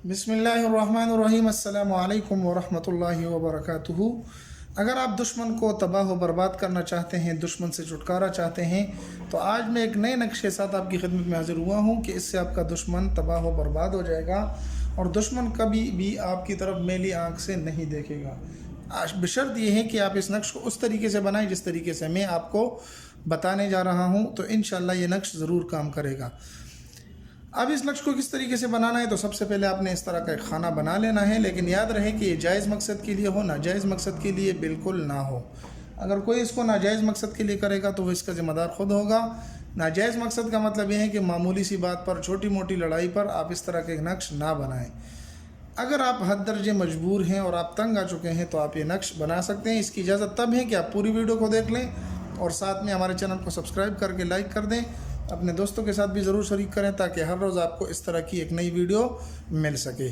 بسم اللہ الرحمن الرحیم۔ السلام علیکم ورحمۃ اللہ وبرکاتہ۔ اگر آپ دشمن کو تباہ و برباد کرنا چاہتے ہیں، دشمن سے چھٹکارا چاہتے ہیں، تو آج میں ایک نئے نقشے کے ساتھ آپ کی خدمت میں حاضر ہوا ہوں کہ اس سے آپ کا دشمن تباہ و برباد ہو جائے گا اور دشمن کبھی بھی آپ کی طرف میلی آنکھ سے نہیں دیکھے گا، بشرط یہ ہے کہ آپ اس نقش کو اس طریقے سے بنائیں جس طریقے سے میں آپ کو بتانے جا رہا ہوں، تو انشاءاللہ یہ نقش ضرور کام کرے گا۔ اب اس نقش کو کس طریقے سے بنانا ہے، تو سب سے پہلے آپ نے اس طرح کا ایک خانہ بنا لینا ہے، لیکن یاد رہے کہ یہ جائز مقصد کے لیے ہو، ناجائز مقصد کے لیے بالکل نہ ہو۔ اگر کوئی اس کو ناجائز مقصد کے لیے کرے گا تو وہ اس کا ذمہ دار خود ہوگا۔ ناجائز مقصد کا مطلب یہ ہے کہ معمولی سی بات پر، چھوٹی موٹی لڑائی پر آپ اس طرح کے نقش نہ بنائیں۔ اگر آپ حد درجے مجبور ہیں اور آپ تنگ آ چکے ہیں تو آپ یہ نقش بنا سکتے ہیں۔ اس کی اجازت تب ہے کہ آپ پوری ویڈیو کو دیکھ لیں اور ساتھ میں ہمارے چینل کو سبسکرائب کر کے لائک کر دیں۔ اپنے دوستوں کے ساتھ بھی ضرور شریک کریں تاکہ ہر روز آپ کو اس طرح کی ایک نئی ویڈیو مل سکے۔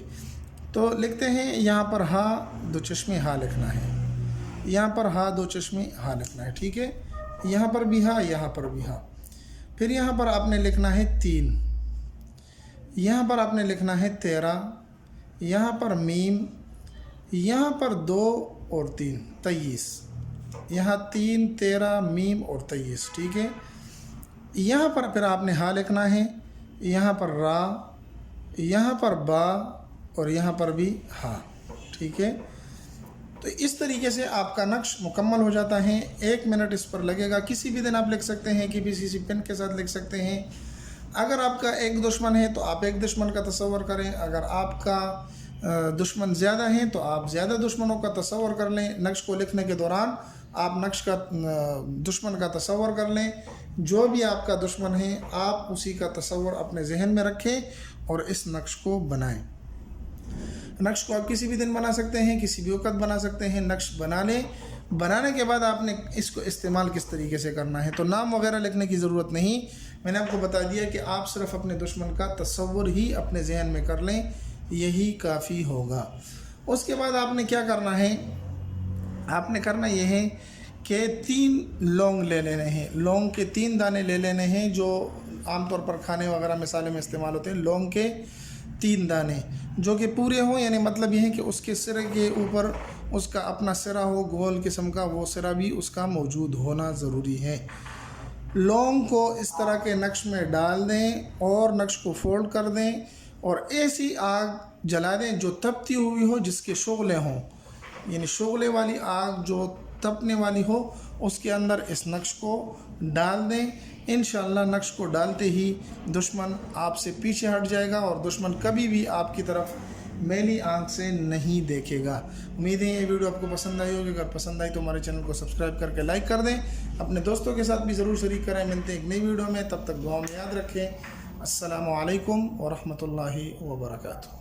تو لکھتے ہیں، یہاں پر ہا دو چشمے ہا لکھنا ہے، یہاں پر ہا دو چشمے ہا لکھنا ہے، ٹھیک ہے۔ یہاں پر بھی ہا، یہاں پر بھی ہا۔ پھر یہاں پر آپ نے لکھنا ہے 3، یہاں پر آپ نے لکھنا ہے 13، یہاں پر میم، یہاں پر 2 اور 3 23، یہاں 3 13 میم اور 23، ٹھیک ہے۔ یہاں پر پھر آپ نے ہا لکھنا ہے، یہاں پر را، یہاں پر با اور یہاں پر بھی ہا، ٹھیک ہے۔ تو اس طریقے سے آپ کا نقش مکمل ہو جاتا ہے۔ 1 منٹ اس پر لگے گا۔ کسی بھی دن آپ لکھ سکتے ہیں، کسی پن کے ساتھ لکھ سکتے ہیں۔ اگر آپ کا ایک دشمن ہے تو آپ ایک دشمن کا تصور کریں، اگر آپ کا دشمن زیادہ ہیں تو آپ زیادہ دشمنوں کا تصور کر لیں۔ نقش کو لکھنے کے دوران آپ نقش کا دشمن کا تصور کر لیں، جو بھی آپ کا دشمن ہے آپ اسی کا تصور اپنے ذہن میں رکھیں اور اس نقش کو بنائیں۔ نقش کو آپ کسی بھی دن بنا سکتے ہیں، کسی بھی وقت بنا سکتے ہیں۔ نقش بنا لیں، بنانے کے بعد آپ نے اس کو استعمال کس طریقے سے کرنا ہے، تو نام وغیرہ لکھنے کی ضرورت نہیں۔ میں نے آپ کو بتا دیا کہ آپ صرف اپنے دشمن کا تصور ہی اپنے ذہن میں کر لیں، یہی کافی ہوگا۔ اس کے بعد آپ نے کیا کرنا ہے، آپ نے کرنا یہ ہے کہ 3 لونگ لے لینے ہیں۔ لونگ کے 3 دانے لے لینے ہیں، جو عام طور پر کھانے وغیرہ مثالیں میں استعمال ہوتے ہیں۔ لونگ کے 3 دانے جو کہ پورے ہوں، یعنی مطلب یہ ہے کہ اس کے سرے کے اوپر اس کا اپنا سرا ہو، گول قسم کا، وہ سرا بھی اس کا موجود ہونا ضروری ہے۔ لونگ کو اس طرح کے نقش میں ڈال دیں اور نقش کو فولڈ کر دیں اور ایسی آگ جلا دیں جو تپتی ہوئی ہو، جس کے شعلے ہوں، یعنی شعلے والی آگ جو تپنے والی ہو، اس کے اندر اس نقش کو ڈال دیں۔ انشاءاللہ نقش کو ڈالتے ہی دشمن آپ سے پیچھے ہٹ جائے گا اور دشمن کبھی بھی آپ کی طرف میلی آنکھ سے نہیں دیکھے گا۔ امید ہے یہ ویڈیو آپ کو پسند آئی ہوگی۔ اگر پسند آئی تو ہمارے چینل کو سبسکرائب کر کے لائک کر دیں، اپنے دوستوں کے ساتھ بھی ضرور شریک کریں۔ ملتے ہیں ایک نئی ویڈیو میں، تب تک دعاؤں میں یاد رکھیں۔ السلام علیکم ورحمۃ اللہ وبرکاتہ۔